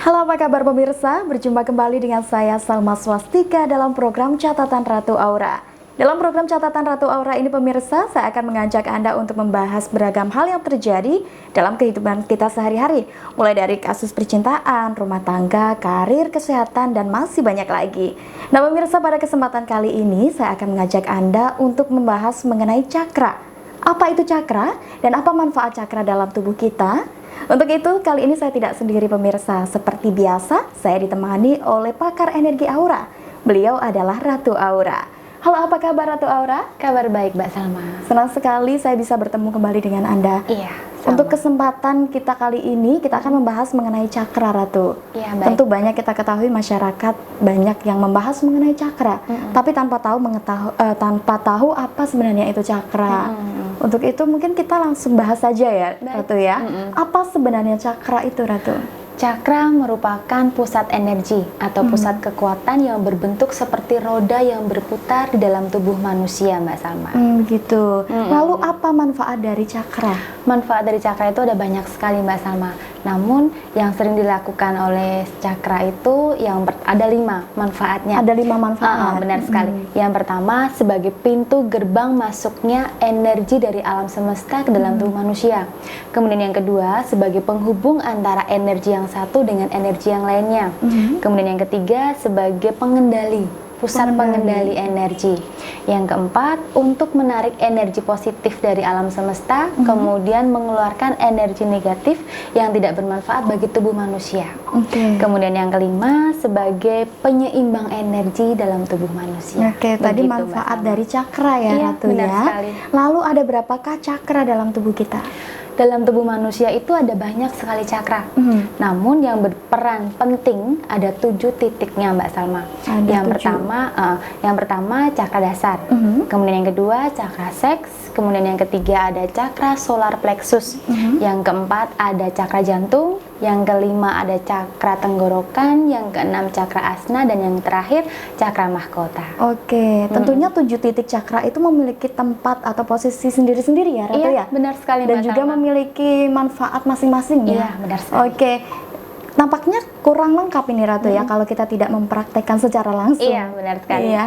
Halo, apa kabar pemirsa? Berjumpa kembali dengan saya Salma Swastika dalam program Catatan Ratu Aura. Dalam program Catatan Ratu Aura ini pemirsa, saya akan mengajak Anda untuk membahas beragam hal yang terjadi dalam kehidupan kita sehari-hari. Mulai dari kasus percintaan, rumah tangga, karir, kesehatan, dan masih banyak lagi. Nah pemirsa, pada kesempatan kali ini saya akan mengajak Anda untuk membahas mengenai cakra. Apa itu cakra dan apa manfaat cakra dalam tubuh kita? Untuk itu, kali ini saya tidak sendiri pemirsa. Seperti biasa, saya ditemani oleh pakar energi aura. Beliau adalah Ratu Aura. Halo, apa kabar Ratu Aura? Kabar baik, Mbak Salma. Senang sekali saya bisa bertemu kembali dengan Anda. Iya, sama. Untuk kesempatan kita kali ini, kita akan membahas mengenai cakra, Ratu. Iya, baik. Tentu banyak kita ketahui masyarakat banyak yang membahas mengenai cakra, tapi tanpa tahu apa sebenarnya itu cakra. Untuk itu mungkin kita langsung bahas saja ya, Ratu ya. Apa sebenarnya cakra itu, Ratu? Cakra merupakan pusat energi atau pusat kekuatan yang berbentuk seperti roda yang berputar di dalam tubuh manusia, Mbak Salma. Gitu. Lalu apa manfaat dari cakra? Manfaat dari cakra itu ada banyak sekali, Mbak Salma. Namun yang sering dilakukan oleh cakra itu ada 5 manfaatnya. Ada 5 manfaat. Benar sekali. Yang pertama, sebagai pintu gerbang masuknya energi dari alam semesta ke dalam tubuh manusia. Kemudian yang kedua, sebagai penghubung antara energi yang satu dengan energi yang lainnya. Kemudian yang ketiga, sebagai pusat pengendali energi. Yang keempat, untuk menarik energi positif dari alam semesta, kemudian mengeluarkan energi negatif yang tidak bermanfaat bagi tubuh manusia. Kemudian yang kelima, sebagai penyeimbang energi dalam tubuh manusia. Tadi manfaat dari cakra ya, Ratu benar ya. sekali. Lalu ada berapakah cakra dalam tubuh kita? Dalam tubuh manusia itu ada banyak sekali cakra. Namun yang berperan penting ada 7 titiknya, Mbak Salma. Yang pertama cakra dasar. Kemudian yang kedua cakra seks. Kemudian yang ketiga ada cakra solar plexus. Yang keempat ada cakra jantung. Yang kelima ada cakra tenggorokan. Yang keenam cakra asna. Dan yang terakhir cakra mahkota. Tentunya 7 titik cakra itu memiliki tempat atau posisi sendiri-sendiri ya, Ratu ya? Iya, benar sekali, Dan Mbak juga Salma. memiliki manfaat masing-masing ya? Iya, benar sekali. Nampaknya kurang lengkap ini, Ratu ya, kalau kita tidak mempraktekkan secara langsung. Iya, benar sekali. Iya.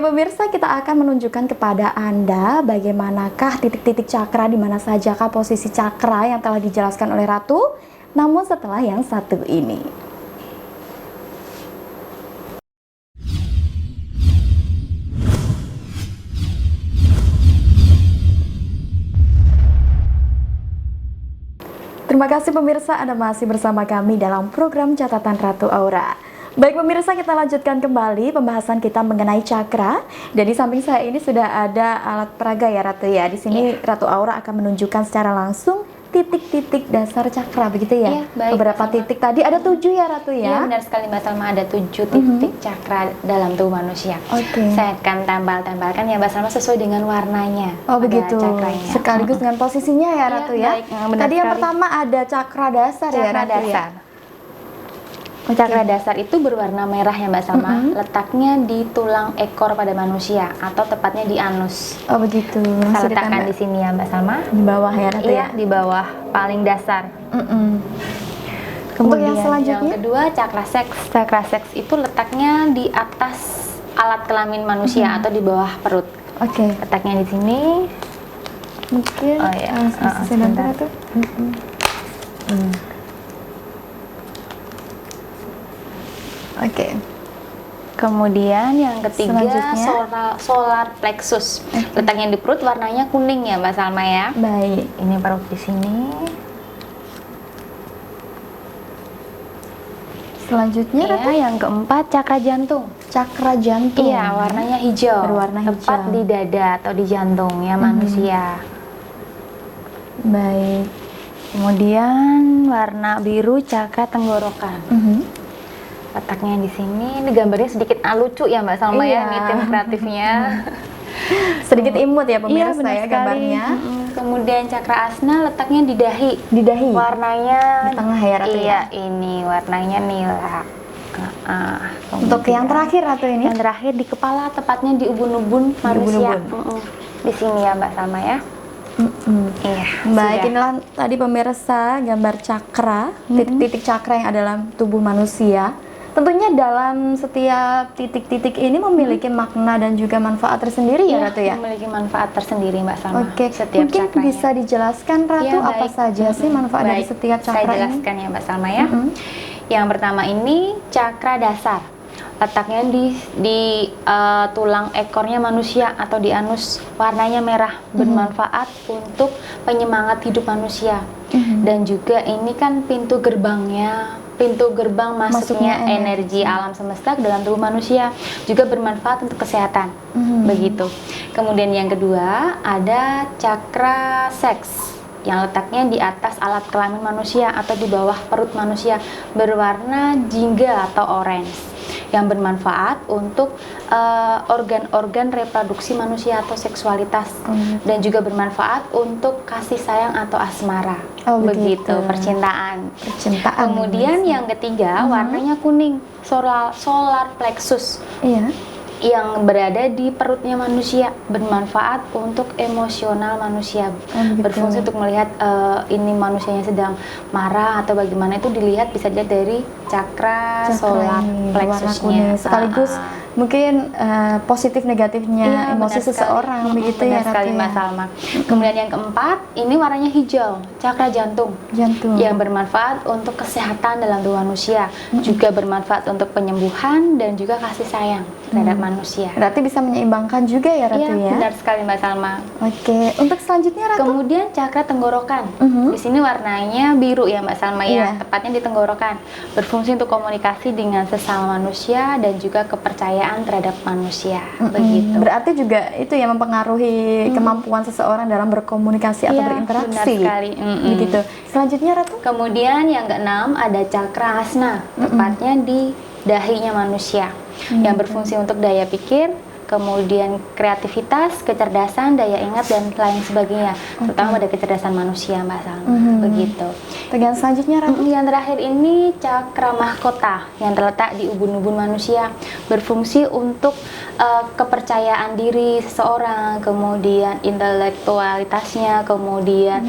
Pemirsa, kita akan menunjukkan kepada Anda bagaimanakah titik-titik cakra, di mana sajakah posisi cakra yang telah dijelaskan oleh Ratu, namun setelah yang satu ini. Terima kasih pemirsa, Anda masih bersama kami dalam program Catatan Ratu Aura. Baik pemirsa, kita lanjutkan kembali pembahasan kita mengenai cakra. Dan di samping saya ini sudah ada alat peraga ya, Ratu ya. Di sini Ratu Aura akan menunjukkan secara langsung titik-titik dasar cakra, begitu ya? Iya, baik, beberapa titik tadi, ada 7 ya, Ratu ya? Iya, benar sekali, Mbak Salma, ada 7 titik cakra dalam tubuh manusia. Saya akan tempel-tempelkan ya, Mbak Salma, sesuai dengan warnanya. Begitu. Cakranya. Sekaligus dengan posisinya ya, Ratu ya? Baik, benar Tadi yang sekali. pertama ada cakra dasar ya, Cakra Ratu dasar. Cakra dasar itu berwarna merah ya, Mbak Salma. Letaknya di tulang ekor pada manusia atau tepatnya di anus. Begitu. Saya letakkan di sini ya, Mbak Salma. Di bawah ya, Ratu ya? Iya, di bawah paling dasar. Untuk yang selanjutnya? Yang kedua, cakra seks. Cakra seks itu letaknya di atas alat kelamin manusia atau di bawah perut. Letaknya di sini. Mungkin sebentar tuh. Kemudian yang ketiga, selanjutnya, solar plexus. Letaknya di perut, warnanya kuning ya, Mbak Salma ya. Baik. Ini perut di sini. Selanjutnya, yang keempat cakra jantung. Cakra jantung. Iya, warnanya hijau. Berwarna tepat hijau. di dada atau di jantungnya manusia. Baik. Kemudian warna biru cakra tenggorokan. Letaknya di sini. Ini gambarnya sedikit lucu ya, Mbak Salma ya, ini tim kreatifnya. Sedikit imut ya pemirsa ya gambarnya. Kemudian cakra asna letaknya di dahi. Di dahi. Warnanya di tengah ya, Ratu ya. Ini warnanya nila. Untuk yang terakhir, Ratu ini? Yang terakhir di kepala, tepatnya di ubun-ubun manusia. Di sini ya, Mbak Salma ya. Iya. Baik, sudah. inilah tadi pemirsa gambar cakra, titik-titik cakra yang ada dalam tubuh manusia. Tentunya dalam setiap titik-titik ini memiliki makna dan juga manfaat tersendiri ya Iya, Ratu ya? memiliki manfaat tersendiri Mbak Salma. Oke, Setiap mungkin cakranya. bisa dijelaskan Ratu Iya, apa baik. saja sih manfaat dari Baik, setiap saya cakra ini? jelaskan ya Mbak Salma ya. Yang pertama ini cakra dasar. Letaknya di tulang ekornya manusia atau di anus, warnanya merah, bermanfaat untuk penyemangat hidup manusia. Dan juga ini kan pintu gerbang masuknya energi alam semesta ke dalam tubuh manusia, juga bermanfaat untuk kesehatan. Begitu. Kemudian yang kedua ada cakra seks yang letaknya di atas alat kelamin manusia atau di bawah perut manusia, berwarna jingga atau orange, yang bermanfaat untuk organ-organ reproduksi manusia atau seksualitas, dan juga bermanfaat untuk kasih sayang atau asmara. Begitu, percintaan. Kemudian yang ketiga warnanya kuning, solar plexus. Iya. Yang berada di perutnya manusia, bermanfaat untuk emosional manusia, berfungsi untuk melihat ini manusianya sedang marah atau bagaimana, itu dilihat bisa dilihat dari cakra solar plexusnya. Sekaligus mungkin positif negatifnya emosi seseorang begitu ya Ratu sekali Mbak Salma. Kemudian yang keempat ini warnanya hijau, cakra jantung. Yang bermanfaat untuk kesehatan dalam tubuh manusia, juga bermanfaat untuk penyembuhan dan juga kasih sayang terhadap manusia. Berarti bisa menyeimbangkan juga ya Ratu ya? Benar sekali Mbak Salma. Oke, untuk selanjutnya Ratu? Kemudian cakra tenggorokan. Di sini warnanya biru ya Mbak Salma ya, tepatnya di tenggorokan. Berfungsi untuk komunikasi dengan sesama manusia dan juga kepercayaan terhadap manusia. Begitu. Berarti juga itu yang mempengaruhi kemampuan seseorang dalam berkomunikasi atau berinteraksi. Benar sekali. Begitu. Selanjutnya Ratu? Kemudian yang keenam ada cakra asna, tepatnya di dahinya manusia, yang berfungsi untuk daya pikir, kemudian kreativitas, kecerdasan, daya ingat, dan lain sebagainya, terutama pada kecerdasan manusia Mbak Salma. Begitu. Bagian selanjutnya Ratu? Yang terakhir ini cakra mahkota yang terletak di ubun-ubun manusia, berfungsi untuk kepercayaan diri seseorang, kemudian intelektualitasnya, kemudian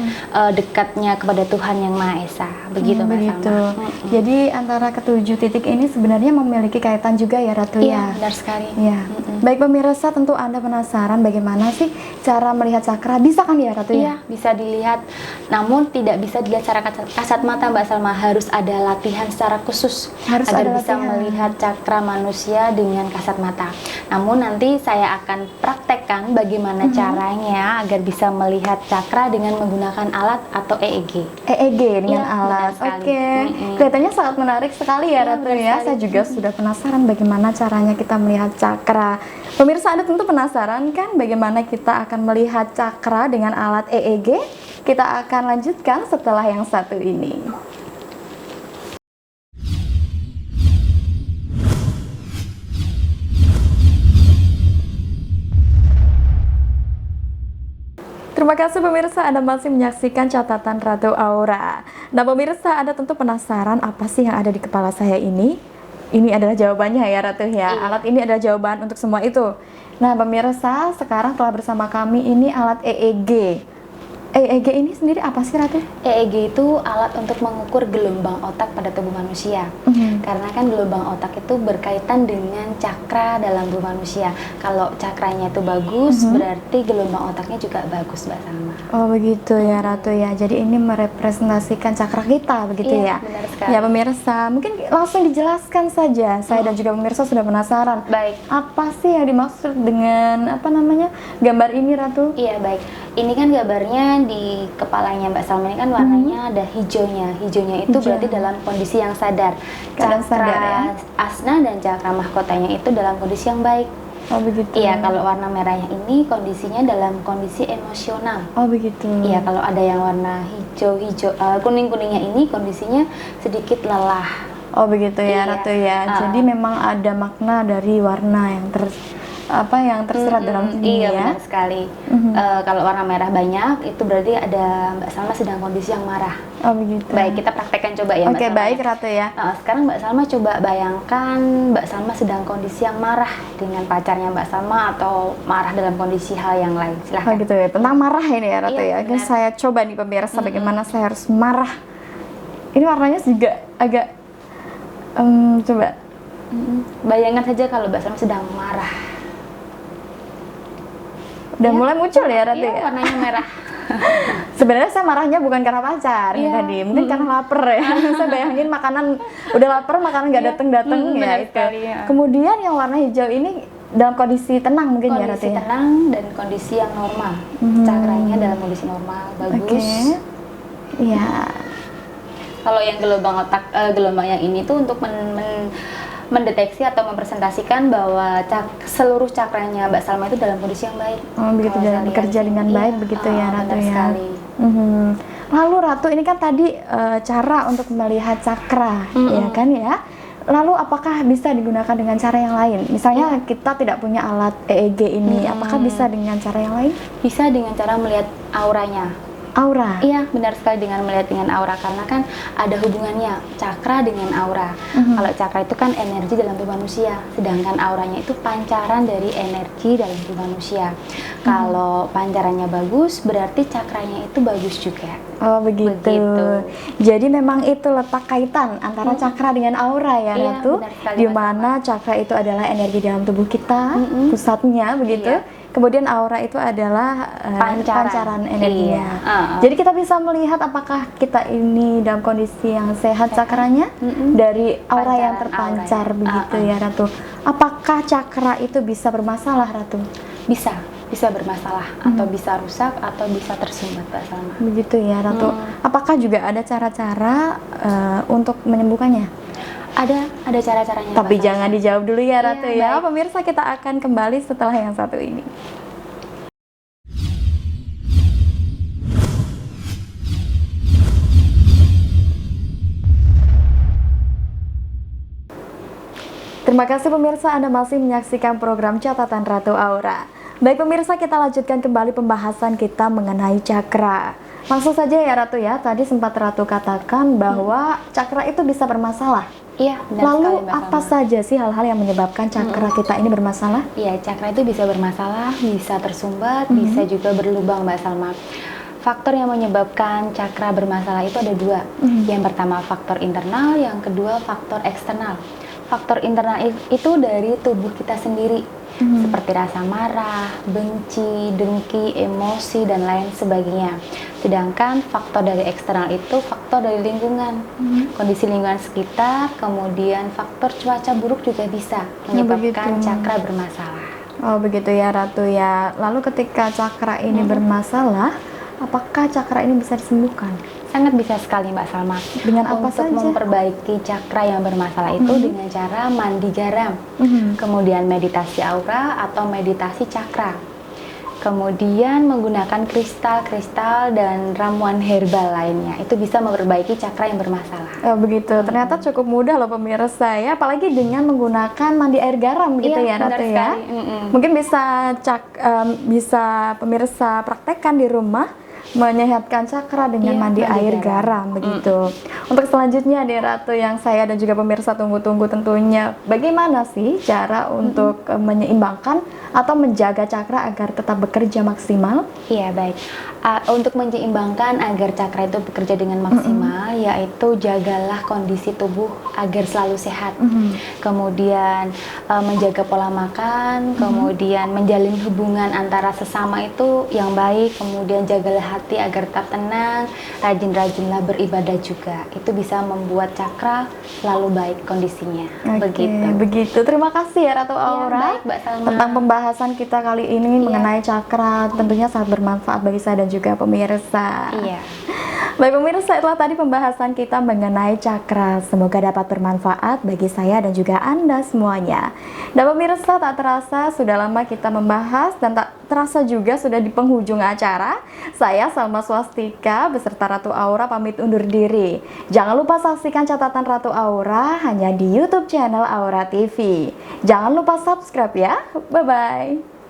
dekatnya kepada Tuhan Yang Maha Esa. Begitu Mbak Salma. Jadi antara ketujuh titik ini sebenarnya memiliki kaitan juga ya Ratu ya? Benar sekali. Ya. Baik pemirsa, tentu Anda penasaran bagaimana sih cara melihat cakra? Bisa kan ya Ratu ya? Bisa dilihat, namun tidak bisa dilihat secara kasat mata Mbak Salma, harus ada latihan secara khusus agar bisa melihat cakra manusia dengan kasat mata. Namun nanti saya akan praktekkan bagaimana caranya agar bisa melihat cakra dengan menggunakan alat atau EEG. EEG dengan alat. Oke. Kelihatannya sangat menarik sekali ya Ratu ya. Saya juga sudah penasaran bagaimana caranya kita melihat cakra. Pemirsa, Anda tentu penasaran kan bagaimana kita akan melihat cakra dengan alat EEG? Kita akan lanjutkan setelah yang satu ini. Terima kasih pemirsa, Anda masih menyaksikan catatan Ratu Aura. Nah pemirsa, Anda tentu penasaran apa sih yang ada di kepala saya ini? Ini adalah jawabannya ya Ratu ya. Alat ini adalah jawaban untuk semua itu. Nah pemirsa, sekarang telah bersama kami ini alat EEG. EEG ini sendiri apa sih Ratu? EEG itu alat untuk mengukur gelombang otak pada tubuh manusia. Karena kan gelombang otak itu berkaitan dengan cakra dalam tubuh manusia. Kalau cakranya itu bagus, berarti gelombang otaknya juga bagus Mbak Salma. Oh begitu ya Ratu ya. Jadi ini merepresentasikan cakra kita begitu ya? Benar sekali. Ya pemirsa, mungkin langsung dijelaskan saja. Saya dan juga pemirsa sudah penasaran. Baik. Apa sih yang dimaksud dengan gambar ini Ratu? Iya baik. Ini kan gambarnya di kepalanya Mbak Salma ini kan warnanya ada hijaunya. Hijaunya itu berarti dalam kondisi yang sadar. Cakra asna dan cakra mahkotanya itu dalam kondisi yang baik. Oh begitu. Iya, kalau warna merahnya ini kondisinya dalam kondisi emosional. Oh begitu. Iya, kalau ada yang warna hijau-hijau, kuning-kuningnya ini kondisinya sedikit lelah. Oh begitu ya Ratu ya. Jadi memang ada makna dari warna yang apa yang tersirat dalam ini iya, ya. benar sekali. Kalau warna merah banyak, itu berarti ada Mbak Salma sedang kondisi yang marah. Oh begitu. Baik, kita praktekkan coba ya Mbak Oke, Salma. baik Ratu ya. Sekarang Mbak Salma coba bayangkan Mbak Salma sedang kondisi yang marah dengan pacarnya Mbak Salma atau marah dalam kondisi hal yang lain. Oh Silahkan. gitu ya, tentang marah ini ya Ratu Iya, ya. Oke, benar. saya coba nih pemirsa bagaimana saya harus marah. Ini warnanya juga agak coba. Bayangkan saja kalau Mbak Salma sedang marah. Udah Iya. mulai muncul ya Ratu Iya, ya. warnanya merah. Sebenarnya saya marahnya bukan karena pacar Iya. tadi, mungkin karena lapar ya. Saya bayangin makanan udah lapar, makanan nggak Iya. datang-datang ya Benar itu. sekali, ya. Kemudian yang warna hijau ini dalam kondisi tenang mungkin ya Ratu Kondisi ya. tenang dan kondisi yang normal. Cakranya dalam kondisi normal, bagus. Oke. Iya. Kalau yang gelombang yang ini tuh untuk mendeteksi atau mempresentasikan bahwa seluruh cakranya Mbak Salma itu dalam kondisi yang baik. Oh begitu, Kalau dalam saya lihat bekerja sih, dengan iya. baik begitu ya Ratu Benar ya. sekali. Lalu Ratu ini kan tadi cara untuk melihat cakra ya kan ya. Lalu apakah bisa digunakan dengan cara yang lain? Misalnya kita tidak punya alat EEG ini, apakah bisa dengan cara yang lain? Bisa dengan cara melihat auranya. Aura. Iya, benar sekali dengan melihat dengan aura, karena kan ada hubungannya cakra dengan aura. Kalau cakra itu kan energi dalam tubuh manusia, sedangkan auranya itu pancaran dari energi dalam tubuh manusia. Kalau pancarannya bagus, berarti cakranya itu bagus juga. Oh begitu. Begitu. Jadi memang itu letak kaitan antara cakra dengan aura ya Iya, Ratu. benar sekali, Di Mas mana cakra itu adalah energi dalam tubuh kita, pusatnya begitu. Iya. Kemudian aura itu adalah pancaran energinya. Iya. Jadi kita bisa melihat apakah kita ini dalam kondisi yang sehat cakranya dari aura yang Pancaran terpancar aura. begitu ya Ratu. Apakah cakra itu bisa bermasalah Ratu? Bisa bermasalah atau bisa rusak atau bisa tersumbat, Mbak Salma. Begitu ya Ratu. Apakah juga ada cara-cara untuk menyembuhkannya? Ada cara-caranya. Tapi Mbak Salma. jangan dijawab dulu ya Ratu Iya, ya. baik. Pemirsa, kita akan kembali setelah yang satu ini. Terima kasih pemirsa, Anda masih menyaksikan program Catatan Ratu Aura. Baik pemirsa, kita lanjutkan kembali pembahasan kita mengenai cakra. Langsung saja ya Ratu ya, tadi sempat Ratu katakan bahwa cakra itu bisa bermasalah. Iya, benar Lalu sekali, Mbak apa Salma. saja sih hal-hal yang menyebabkan cakra kita ini bermasalah? Iya, cakra itu bisa bermasalah, bisa tersumbat, bisa juga berlubang, Mbak Salma. Faktor yang menyebabkan cakra bermasalah itu ada dua. Yang pertama faktor internal, yang kedua faktor eksternal. Faktor internal itu dari tubuh kita sendiri, seperti rasa marah, benci, dengki, emosi, dan lain sebagainya. Sedangkan faktor dari eksternal itu faktor dari lingkungan, kondisi lingkungan sekitar, kemudian faktor cuaca buruk juga bisa menyebabkan begitu. cakra bermasalah. Oh begitu ya Ratu ya. Lalu ketika cakra ini bermasalah, apakah cakra ini bisa disembuhkan? Sangat bisa sekali Mbak Salma. Dengan apa Untuk saja? memperbaiki cakra yang bermasalah itu dengan cara mandi garam, kemudian meditasi aura atau meditasi cakra, kemudian menggunakan kristal-kristal dan ramuan herbal lainnya. Itu bisa memperbaiki cakra yang bermasalah. Oh begitu. Ternyata cukup mudah loh pemirsa ya, apalagi dengan menggunakan mandi air garam gitu Iya, ya benar Ratu ya. sekali. Mungkin bisa pemirsa praktekkan di rumah, menyehatkan cakra dengan Iya, mandi mandi air garam begitu. Untuk selanjutnya nih Ratu, yang saya dan juga pemirsa tunggu-tunggu tentunya, bagaimana sih cara untuk menyeimbangkan atau menjaga cakra agar tetap bekerja maksimal? Iya, baik. Untuk menyeimbangkan agar cakra itu bekerja dengan maksimal, yaitu jagalah kondisi tubuh agar selalu sehat. Kemudian menjaga pola makan, kemudian menjalin hubungan antara sesama itu yang baik, kemudian jagalah hati agar tetap tenang, rajin-rajinlah beribadah juga. Itu bisa membuat cakra selalu baik kondisinya. Oke, Begitu. begitu. Terima kasih ya Ratu Aura baik, Mbak Salma. tentang pembahasan kita kali ini mengenai cakra. Tentunya sangat bermanfaat bagi saya dan juga pemirsa. Iya. Baik pemirsa, itulah tadi pembahasan kita mengenai cakra. Semoga dapat bermanfaat bagi saya dan juga Anda semuanya. Dan pemirsa, tak terasa sudah lama kita membahas dan tak terasa juga sudah di penghujung acara. Saya Salma Swastika beserta Ratu Aura pamit undur diri. Jangan lupa saksikan catatan Ratu Aura hanya di YouTube channel Aura TV. Jangan lupa subscribe ya. Bye-bye.